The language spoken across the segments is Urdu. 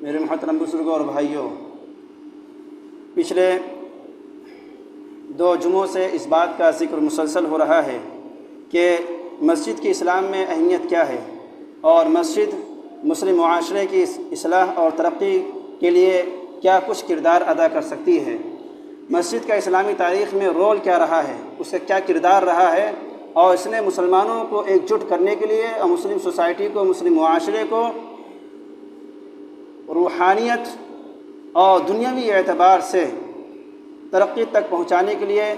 میرے محترم بزرگوں اور بھائیوں، پچھلے 2 جمعوں سے اس بات کا ذکر مسلسل ہو رہا ہے کہ مسجد کی اسلام میں اہمیت کیا ہے اور مسجد مسلم معاشرے کی اصلاح اور ترقی کے لیے کیا کچھ کردار ادا کر سکتی ہے۔ مسجد کا اسلامی تاریخ میں رول کیا رہا ہے، اس کا کیا کردار رہا ہے، اور اس نے مسلمانوں کو ایک جٹ کرنے کے لیے اور مسلم سوسائٹی کو، مسلم معاشرے کو روحانیت اور دنیاوی اعتبار سے ترقی تک پہنچانے کے لیے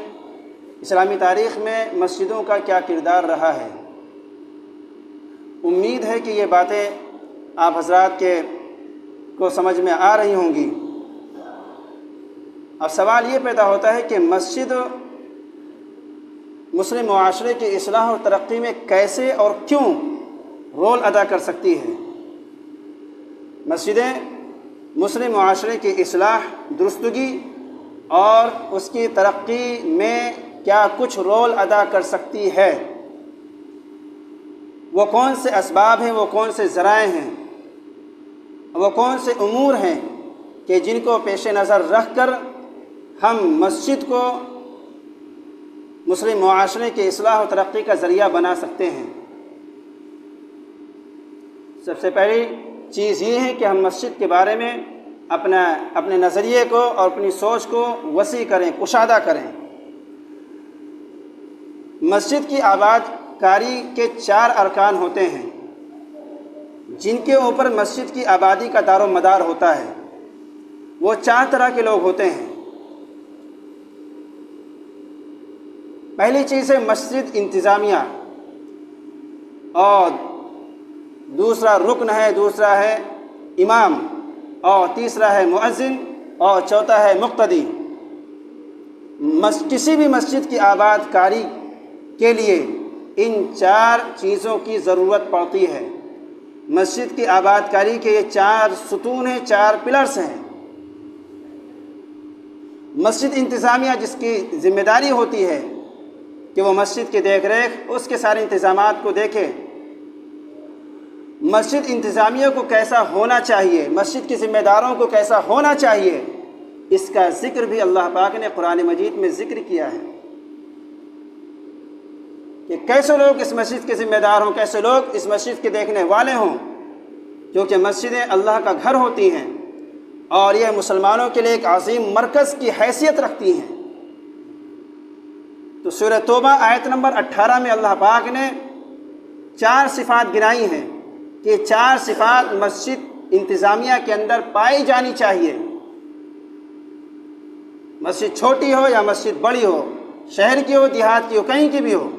اسلامی تاریخ میں مسجدوں کا کیا کردار رہا ہے۔ امید ہے کہ یہ باتیں آپ حضرات کو سمجھ میں آ رہی ہوں گی۔ اب سوال یہ پیدا ہوتا ہے کہ مسجد مسلم معاشرے کی اصلاح اور ترقی میں کیسے اور کیوں رول ادا کر سکتی ہے۔ مسجدیں مسلم معاشرے کی اصلاح، درستگی اور اس کی ترقی میں کیا کچھ رول ادا کر سکتی ہے۔ وہ کون سے اسباب ہیں، وہ کون سے ذرائع ہیں، وہ کون سے امور ہیں کہ جن کو پیش نظر رکھ کر ہم مسجد کو مسلم معاشرے کی اصلاح و ترقی کا ذریعہ بنا سکتے ہیں۔ سب سے پہلی چیز یہ ہے کہ ہم مسجد کے بارے میں اپنے نظریے کو اور اپنی سوچ کو وسیع کریں، کشادہ کریں۔ مسجد کی آباد کاری کے 4 ارکان ہوتے ہیں جن کے اوپر مسجد کی آبادی کا دار و مدار ہوتا ہے۔ وہ 4 طرح کے لوگ ہوتے ہیں۔ پہلی چیز ہے مسجد انتظامیہ، اور دوسرا رکن ہے، دوسرا ہے امام، اور تیسرا ہے مؤذن، اور چوتھا ہے مقتدی۔ کسی بھی مسجد کی آباد کاری کے لیے ان 4 چیزوں کی ضرورت پڑتی ہے۔ مسجد کی آباد کاری کے یہ 4 ستون ہیں، 4 پلرز ہیں۔ مسجد انتظامیہ جس کی ذمہ داری ہوتی ہے کہ وہ مسجد کی دیکھ ریکھ، اس کے سارے انتظامات کو دیکھے۔ مسجد انتظامیہ کو کیسا ہونا چاہیے، مسجد کے ذمہ داروں کو کیسا ہونا چاہیے، اس کا ذکر بھی اللہ پاک نے قرآن مجید میں ذکر کیا ہے کہ کیسے لوگ اس مسجد کے ذمہ دار ہوں، کیسے لوگ اس مسجد کے دیکھنے والے ہوں، کیونکہ مسجدیں اللہ کا گھر ہوتی ہیں اور یہ مسلمانوں کے لیے ایک عظیم مرکز کی حیثیت رکھتی ہیں۔ تو سورہ توبہ آیت نمبر 18 میں اللہ پاک نے 4 صفات گنائی ہیں کہ 4 صفات مسجد انتظامیہ کے اندر پائی جانی چاہیے۔ مسجد چھوٹی ہو یا مسجد بڑی ہو، شہر کی ہو، دیہات کی ہو، کہیں کی بھی ہو۔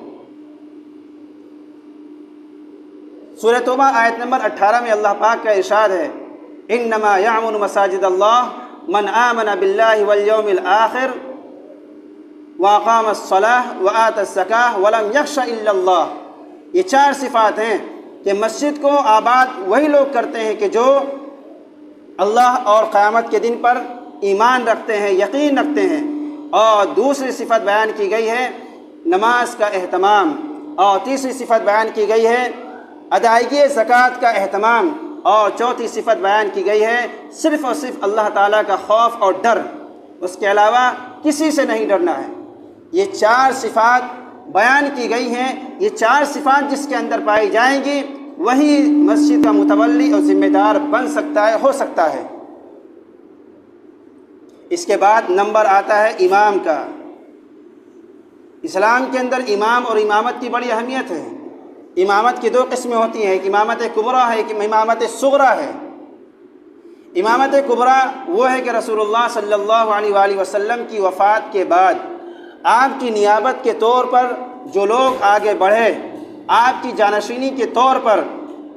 سورہ توبہ آیت نمبر 18 میں اللہ پاک کا ارشاد ہے، انما یعمر مساجد اللہ من آمن باللہ والیوم الآخر واقام الصلاۃ وآت الزکاۃ ولم یخش الا اللہ۔ یہ 4 صفات ہیں کہ مسجد کو آباد وہی لوگ کرتے ہیں کہ جو اللہ اور قیامت کے دن پر ایمان رکھتے ہیں، یقین رکھتے ہیں۔ اور دوسری صفت بیان کی گئی ہے نماز کا اہتمام، اور تیسری صفت بیان کی گئی ہے ادائیگی زکوٰۃ کا اہتمام، اور چوتھی صفت بیان کی گئی ہے صرف اور صرف اللہ تعالیٰ کا خوف اور ڈر، اس کے علاوہ کسی سے نہیں ڈرنا ہے۔ یہ 4 صفات بیان کی گئی ہیں۔ یہ 4 صفات جس کے اندر پائی جائیں گی وہی مسجد کا متولی اور ذمہ دار بن سکتا ہے، ہو سکتا ہے۔ اس کے بعد نمبر آتا ہے امام کا۔ اسلام کے اندر امام اور امامت کی بڑی اہمیت ہے۔ امامت کی 2 قسمیں ہوتی ہیں، ایک امامت کبریٰ ہے، ایک امامت صغریٰ ہے۔ امامت کبریٰ وہ ہے کہ رسول اللہ صلی اللہ علیہ وآلہ وسلم کی وفات کے بعد آپ کی نیابت کے طور پر جو لوگ آگے بڑھے، آپ کی جانشینی کے طور پر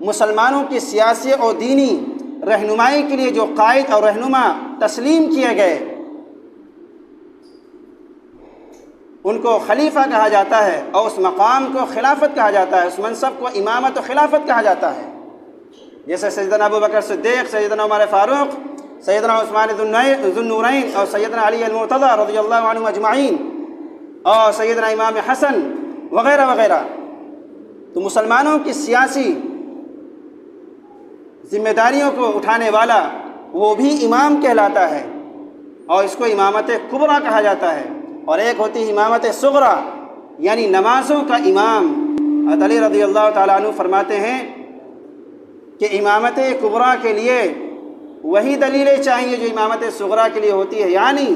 مسلمانوں کی سیاسی اور دینی رہنمائی کے لیے جو قائد اور رہنما تسلیم کیے گئے، ان کو خلیفہ کہا جاتا ہے، اور اس مقام کو خلافت کہا جاتا ہے، اس منصب کو امامت و خلافت کہا جاتا ہے۔ جیسے سیدنا ابو بکر صدیق، سیدنا عمر فاروق، سیدنا عثمان ذو النورین، اور سیدنا علی المرتضیٰ رضی اللہ عنہ اجمعین، اور سیدنا امام حسن وغیرہ وغیرہ۔ تو مسلمانوں کی سیاسی ذمہ داریوں کو اٹھانے والا وہ بھی امام کہلاتا ہے، اور اس کو امامت کبریٰ کہا جاتا ہے، اور ایک ہوتی ہے امامت صغریٰ یعنی نمازوں کا امام۔ حضرت علی رضی اللہ تعالیٰ عنہ فرماتے ہیں کہ امامت کبریٰ کے لیے وہی دلیلیں چاہیے جو امامت صغریٰ کے لیے ہوتی ہے، یعنی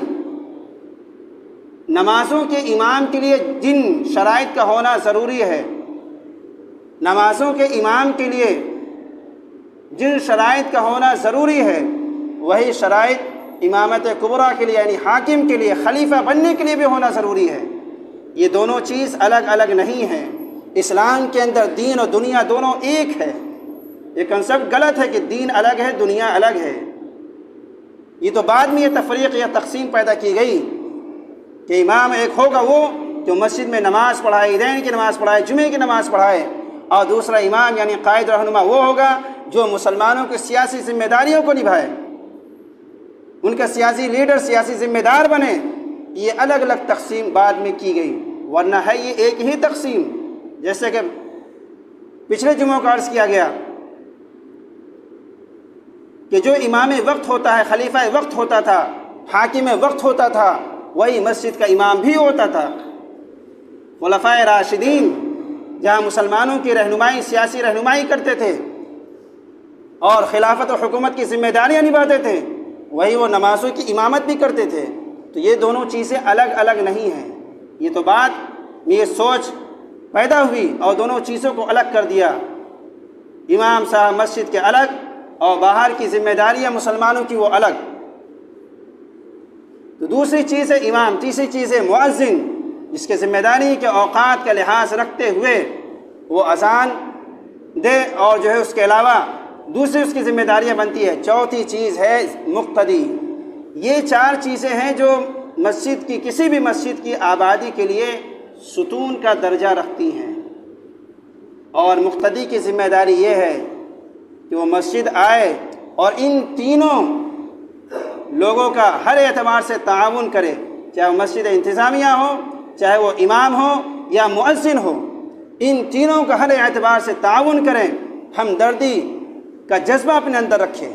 نمازوں کے امام کے لیے جن شرائط کا ہونا ضروری ہے، نمازوں کے امام کے لیے جن شرائط کا ہونا ضروری ہے، وہی شرائط امامت کبریٰ کے لیے یعنی حاکم کے لیے، خلیفہ بننے کے لیے بھی ہونا ضروری ہے۔ یہ دونوں چیز الگ الگ نہیں ہیں۔ اسلام کے اندر دین اور دنیا دونوں ایک ہے۔ یہ کنسپٹ غلط ہے کہ دین الگ ہے دنیا الگ ہے۔ یہ تو بعد میں یہ تفریق یا تقسیم پیدا کی گئی کہ امام ایک ہوگا وہ جو مسجد میں نماز پڑھائے، عیدین کی نماز پڑھائے، جمعے کی نماز پڑھائے، اور دوسرا امام یعنی قائد رہنما وہ ہوگا جو مسلمانوں کی سیاسی ذمہ داریوں کو نبھائے، ان کا سیاسی لیڈر، سیاسی ذمہ دار بنے۔ یہ الگ الگ تقسیم بعد میں کی گئی، ورنہ ہے یہ ایک ہی تقسیم۔ جیسے کہ پچھلے جمعوں کا عرض کیا گیا کہ جو امام وقت ہوتا ہے، خلیفہ وقت ہوتا تھا، حاکم وقت ہوتا تھا، وہی مسجد کا امام بھی ہوتا تھا۔ خلفائے راشدین جہاں مسلمانوں کی رہنمائی، سیاسی رہنمائی کرتے تھے اور خلافت و حکومت کی ذمہ داریاں نبھاتے تھے، وہی وہ نمازوں کی امامت بھی کرتے تھے۔ تو یہ دونوں چیزیں الگ الگ نہیں ہیں۔ یہ تو بعد میں یہ سوچ پیدا ہوئی اور دونوں چیزوں کو الگ کر دیا۔ امام صاحب مسجد کے الگ اور باہر کی ذمہ داریاں مسلمانوں کی وہ الگ۔ تو دوسری چیز ہے امام، تیسری چیز ہے مؤذن، جس کے ذمہ داری کے اوقات کا لحاظ رکھتے ہوئے وہ اذان دے، اور جو ہے اس کے علاوہ دوسری اس کی ذمہ داریاں بنتی ہے۔ چوتھی چیز ہے مقتدی۔ یہ چار چیزیں ہیں جو مسجد کی، کسی بھی مسجد کی آبادی کے لیے ستون کا درجہ رکھتی ہیں، اور مقتدی کی ذمہ داری یہ ہے کہ وہ مسجد آئے اور ان تینوں لوگوں کا ہر اعتبار سے تعاون کرے، چاہے وہ مسجد انتظامیہ ہو، چاہے وہ امام ہو یا مؤذن ہو، ان تینوں کا ہر اعتبار سے تعاون کریں، ہمدردی کا جذبہ اپنے اندر رکھیں۔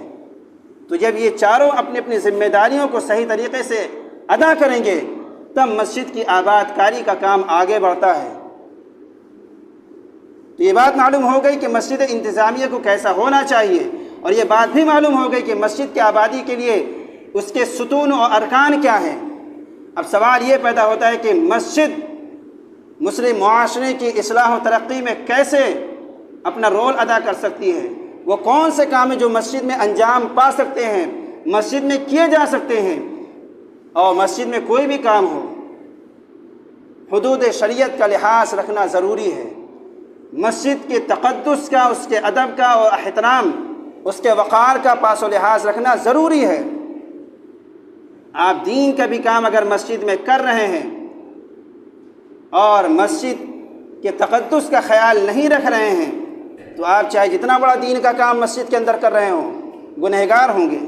تو جب یہ چاروں اپنی اپنی ذمہ داریوں کو صحیح طریقے سے ادا کریں گے، تب مسجد کی آباد کاری کا کام آگے بڑھتا ہے۔ تو یہ بات معلوم ہو گئی کہ مسجد انتظامیہ کو کیسا ہونا چاہیے، اور یہ بات بھی معلوم ہو گئی کہ مسجد کی آبادی کے لیے اس کے ستون اور ارکان کیا ہیں۔ اب سوال یہ پیدا ہوتا ہے کہ مسجد مسلم معاشرے کی اصلاح و ترقی میں کیسے اپنا رول ادا کر سکتی ہے؟ وہ کون سے کام ہیں جو مسجد میں انجام پا سکتے ہیں، مسجد میں کیے جا سکتے ہیں؟ اور مسجد میں کوئی بھی کام ہو، حدود شریعت کا لحاظ رکھنا ضروری ہے۔ مسجد کے تقدس کا، اس کے ادب کا اور احترام، اس کے وقار کا پاس و لحاظ رکھنا ضروری ہے۔ آپ دین کا بھی کام اگر مسجد میں کر رہے ہیں اور مسجد کے تقدس کا خیال نہیں رکھ رہے ہیں، تو آپ چاہے جتنا بڑا دین کا کام مسجد کے اندر کر رہے ہوں، گنہگار ہوں گے۔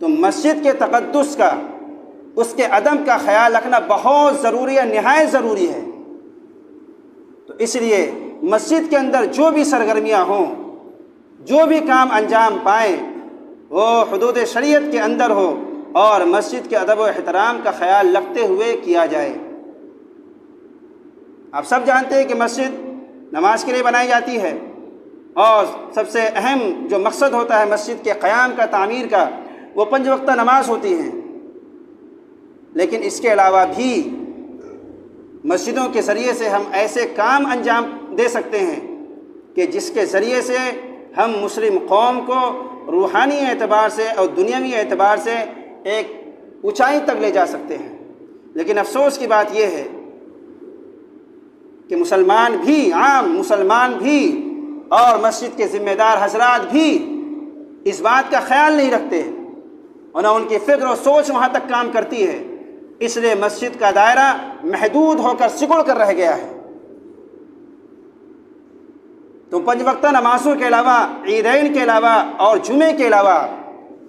تو مسجد کے تقدس کا، اس کے ادب کا خیال رکھنا بہت ضروری ہے، نہایت ضروری ہے۔ تو اس لیے مسجد کے اندر جو بھی سرگرمیاں ہوں، جو بھی کام انجام پائیں، وہ حدود شریعت کے اندر ہو اور مسجد کے ادب و احترام کا خیال رکھتے ہوئے کیا جائے۔ آپ سب جانتے ہیں کہ مسجد نماز کے لیے بنائی جاتی ہے، اور سب سے اہم جو مقصد ہوتا ہے مسجد کے قیام کا، تعمیر کا، وہ 5 وقتہ نماز ہوتی ہیں۔ لیکن اس کے علاوہ بھی مسجدوں کے ذریعے سے ہم ایسے کام انجام دے سکتے ہیں کہ جس کے ذریعے سے ہم مسلم قوم کو روحانی اعتبار سے اور دنیاوی اعتبار سے ایک اونچائی تک لے جا سکتے ہیں۔ لیکن افسوس کی بات یہ ہے کہ مسلمان بھی، عام مسلمان بھی اور مسجد کے ذمہ دار حضرات بھی اس بات کا خیال نہیں رکھتے، اور نہ ان کی فکر و سوچ وہاں تک کام کرتی ہے۔ اس لیے مسجد کا دائرہ محدود ہو کر سکڑ کر رہ گیا ہے۔ تو 5 وقتہ نمازوں کے علاوہ، عیدین کے علاوہ اور جمعے کے علاوہ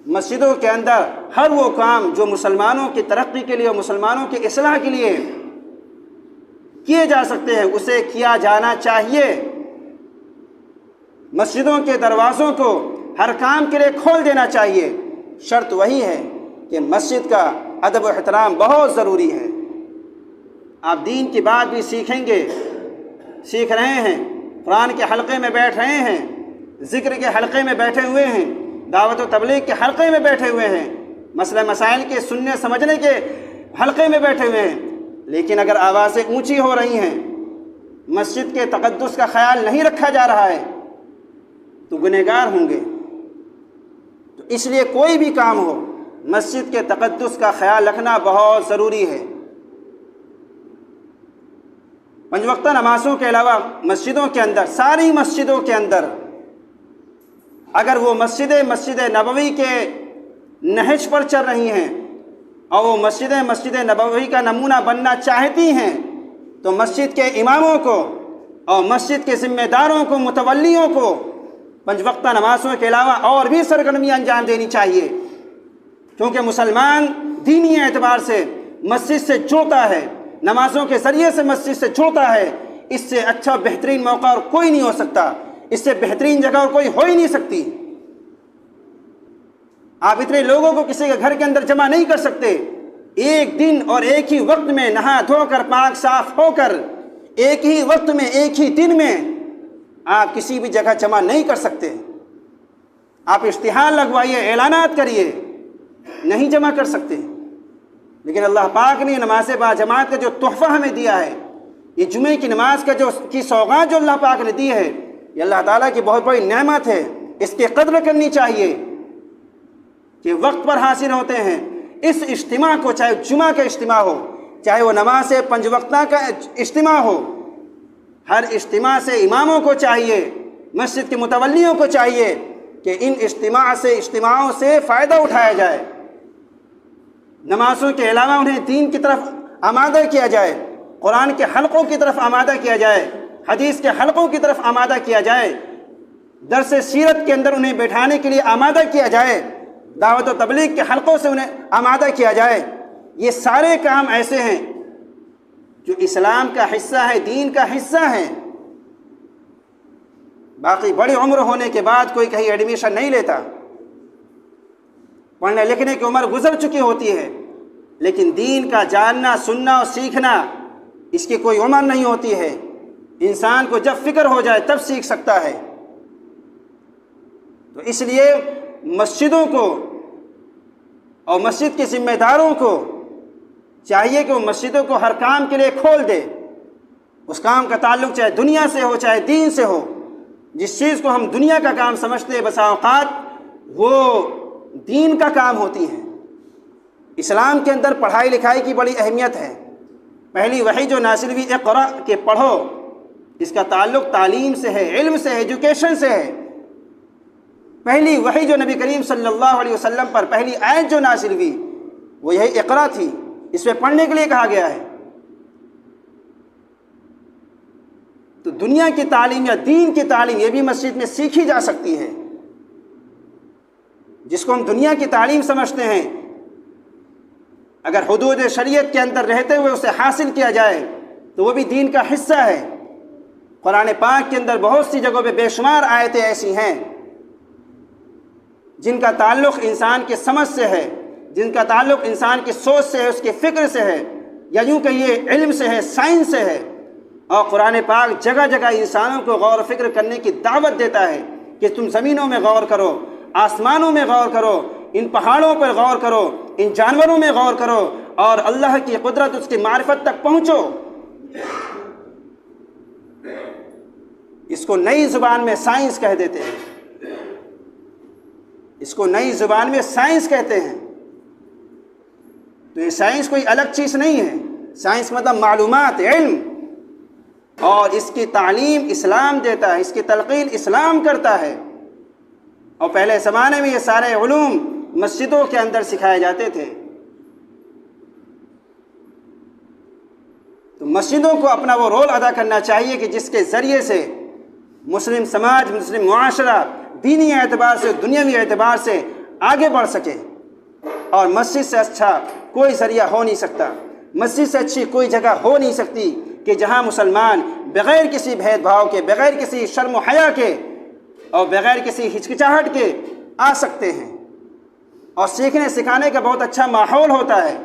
مسجدوں کے اندر ہر وہ کام جو مسلمانوں کی ترقی کے لیے اور مسلمانوں کی اصلاح کے لیے کیے جا سکتے ہیں، اسے کیا جانا چاہیے۔ مسجدوں کے دروازوں کو ہر کام کے لیے کھول دینا چاہیے۔ شرط وہی ہے کہ مسجد کا ادب و احترام بہت ضروری ہے۔ آپ دین کی بات بھی سیکھیں گے، سیکھ رہے ہیں، قرآن کے حلقے میں بیٹھ رہے ہیں، ذکر کے حلقے میں بیٹھے ہوئے ہیں، دعوت و تبلیغ کے حلقے میں بیٹھے ہوئے ہیں، مسئلہ مسائل کے سننے سمجھنے کے حلقے میں بیٹھے ہوئے ہیں، لیکن اگر آوازیں اونچی ہو رہی ہیں، مسجد کے تقدس کا خیال نہیں رکھا جا رہا ہے تو گنہگار ہوں گے۔ تو اس لیے کوئی بھی کام ہو، مسجد کے تقدس کا خیال رکھنا بہت ضروری ہے۔ 5 وقتہ نمازوں کے علاوہ مسجدوں کے اندر، ساری مسجدوں کے اندر، اگر وہ مسجد نبوی کے نہج پر چل رہی ہیں اور وہ مسجد نبوی کا نمونہ بننا چاہتی ہیں تو مسجد کے اماموں کو اور مسجد کے ذمہ داروں کو، متولیوں کو 5 وقتہ نمازوں کے علاوہ اور بھی سرگرمیاں انجام دینی چاہیے، کیونکہ مسلمان دینی اعتبار سے مسجد سے جڑتا ہے، نمازوں کے ذریعے سے مسجد سے جڑتا ہے۔ اس سے اچھا بہترین موقع اور کوئی نہیں ہو سکتا، اس سے بہترین جگہ اور کوئی ہو ہی نہیں سکتی۔ آپ اتنے لوگوں کو کسی کے گھر کے اندر جمع نہیں کر سکتے، ایک دن اور ایک ہی وقت میں نہا دھو کر پاک صاف ہو کر ایک ہی وقت میں ایک ہی دن میں آپ کسی بھی جگہ جمع نہیں کر سکتے۔ آپ اشتہار لگوائیے، اعلانات کریے، نہیں جمع کر سکتے۔ لیکن اللہ پاک نے نماز با جماعت کا جو تحفہ ہمیں دیا ہے، یہ جمعے کی نماز کا کی سوغات جو اللہ پاک نے دی ہے، یہ اللہ تعالیٰ کی بہت بڑی نعمت ہے، اس کی قدر کرنی چاہیے کہ وقت پر حاصل ہوتے ہیں۔ اس اجتماع کو، چاہے جمعہ کا اجتماع ہو، چاہے وہ نماز 5 وقتہ کا اجتماع ہو، ہر اجتماع سے اماموں کو چاہیے، مسجد کے متولیوں کو چاہیے کہ ان اجتماعوں سے فائدہ اٹھایا جائے، نمازوں کے علاوہ انہیں دین کی طرف آمادہ کیا جائے، قرآن کے حلقوں کی طرف آمادہ کیا جائے، حدیث کے حلقوں کی طرف آمادہ کیا جائے، درس سیرت کے اندر انہیں بیٹھانے کے لیے آمادہ کیا جائے، دعوت و تبلیغ کے حلقوں سے انہیں آمادہ کیا جائے۔ یہ سارے کام ایسے ہیں جو اسلام کا حصہ ہے، دین کا حصہ ہے۔ باقی بڑی عمر ہونے کے بعد کوئی کہیں ایڈمیشن نہیں لیتا، پڑھنے لکھنے کی عمر گزر چکی ہوتی ہے، لیکن دین کا جاننا، سننا اور سیکھنا، اس کی کوئی عمر نہیں ہوتی ہے۔ انسان کو جب فکر ہو جائے تب سیکھ سکتا ہے۔ تو اس لیے مسجدوں کو اور مسجد کے ذمہ داروں کو چاہیے کہ وہ مسجدوں کو ہر کام کے لیے کھول دے۔ اس کام کا تعلق چاہے دنیا سے ہو چاہے دین سے ہو، جس چیز کو ہم دنیا کا کام سمجھتے ہیں بسا اوقات وہ دین کا کام ہوتی ہیں۔ اسلام کے اندر پڑھائی لکھائی کی بڑی اہمیت ہے۔ پہلی وحی جو نازل ہوئی اقرأ کہ پڑھو، اس کا تعلق تعلیم سے ہے، علم سے ہے، ایجوکیشن سے ہے۔ پہلی وحی جو نبی کریم صلی اللہ علیہ وسلم پر پہلی آیت جو نازل ہوئی وہ یہی اقرأ تھی، اس میں پڑھنے کے لیے کہا گیا ہے۔ تو دنیا کی تعلیم یا دین کی تعلیم یہ بھی مسجد میں سیکھی جا سکتی ہے۔ جس کو ہم دنیا کی تعلیم سمجھتے ہیں، اگر حدود شریعت کے اندر رہتے ہوئے اسے حاصل کیا جائے تو وہ بھی دین کا حصہ ہے۔ قرآن پاک کے اندر بہت سی جگہوں پہ بے شمار آیتیں ایسی ہیں جن کا تعلق انسان کے سمجھ سے ہے، جن کا تعلق انسان کی سوچ سے ہے، اس کے فکر سے ہے، یا یوں کہیے علم سے ہے، سائنس سے ہے۔ اور قرآن پاک جگہ جگہ انسانوں کو غور و فکر کرنے کی دعوت دیتا ہے کہ تم زمینوں میں غور کرو، آسمانوں میں غور کرو، ان پہاڑوں پر غور کرو، ان جانوروں میں غور کرو اور اللہ کی قدرت، اس کی معرفت تک پہنچو۔ اس کو نئی زبان میں سائنس کہہ دیتے ہیں، اس کو نئی زبان میں سائنس کہتے ہیں۔ تو یہ سائنس کوئی الگ چیز نہیں ہے، سائنس مطلب معلومات، علم، اور اس کی تعلیم اسلام دیتا ہے، اس کی تلقین اسلام کرتا ہے۔ اور پہلے زمانے میں یہ سارے علوم مسجدوں کے اندر سکھائے جاتے تھے۔ تو مسجدوں کو اپنا وہ رول ادا کرنا چاہیے کہ جس کے ذریعے سے مسلم سماج، مسلم معاشرہ دینی اعتبار سے، دنیاوی اعتبار سے آگے بڑھ سکے۔ اور مسجد سے اچھا کوئی ذریعہ ہو نہیں سکتا، مسجد سے اچھی کوئی جگہ ہو نہیں سکتی کہ جہاں مسلمان بغیر کسی بھید بھاؤ کے، بغیر کسی شرم و حیا کے اور بغیر کسی ہچکچاہٹ کے آ سکتے ہیں، اور سیکھنے سکھانے کا بہت اچھا ماحول ہوتا ہے،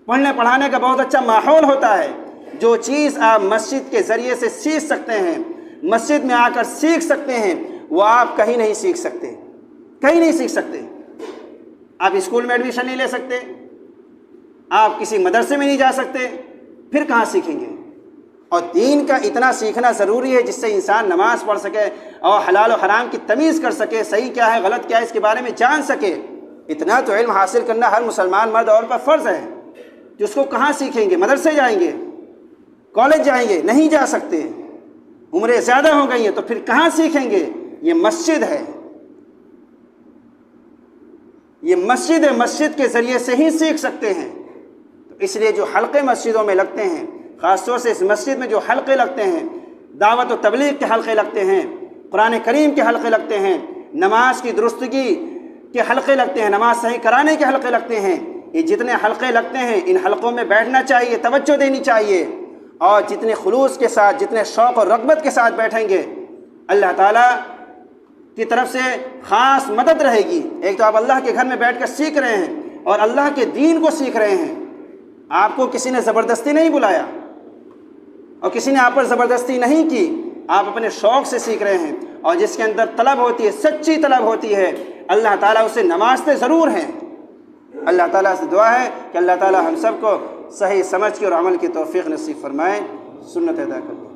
پڑھنے پڑھانے کا بہت اچھا ماحول ہوتا ہے۔ جو چیز آپ مسجد کے ذریعے سے سیکھ سکتے ہیں، مسجد میں آ کر سیکھ سکتے ہیں، وہ آپ کہیں نہیں سیکھ سکتے، کہیں نہیں سیکھ سکتے۔ آپ اسکول میں ایڈمیشن نہیں لے سکتے، آپ کسی مدرسے میں نہیں جا سکتے، پھر کہاں سیکھیں گے؟ اور دین کا اتنا سیکھنا ضروری ہے جس سے انسان نماز پڑھ سکے اور حلال و حرام کی تمیز کر سکے، صحیح کیا ہے غلط کیا ہے اس کے بارے میں جان سکے۔ اتنا تو علم حاصل کرنا ہر مسلمان مرد اور پر فرض ہے۔ جس کو کہاں سیکھیں گے؟ مدرسے جائیں گے، کالج جائیں گے؟ نہیں جا سکتے، عمریں زیادہ ہو گئی ہیں تو پھر کہاں سیکھیں گے؟ یہ مسجد ہے، یہ مسجد ہے، مسجد کے ذریعے سے ہی سیکھ سکتے ہیں۔ تو اس لیے جو حلقے مسجدوں میں لگتے ہیں، خاص طور سے اس مسجد میں جو حلقے لگتے ہیں، دعوت و تبلیغ کے حلقے لگتے ہیں، قرآن کریم کے حلقے لگتے ہیں، نماز کی درستگی کے حلقے لگتے ہیں، نماز صحیح کرانے کے حلقے لگتے ہیں، یہ جتنے حلقے لگتے ہیں ان حلقوں میں بیٹھنا چاہیے، توجہ دینی چاہیے، اور جتنے خلوص کے ساتھ، جتنے شوق اور رغبت کے ساتھ بیٹھیں گے اللہ تعالیٰ کی طرف سے خاص مدد رہے گی۔ ایک تو آپ اللہ کے گھر میں بیٹھ کر سیکھ رہے ہیں اور اللہ کے دین کو سیکھ رہے ہیں، آپ کو کسی نے زبردستی نہیں بلایا اور کسی نے آپ پر زبردستی نہیں کی، آپ اپنے شوق سے سیکھ رہے ہیں، اور جس کے اندر طلب ہوتی ہے، سچی طلب ہوتی ہے، اللہ تعالیٰ اسے نوازتے ضرور ہیں۔ اللہ تعالیٰ سے دعا ہے کہ اللہ تعالیٰ ہم سب کو صحیح سمجھ کے اور عمل کی توفیق نصیب فرمائے، سنت ادا کریں۔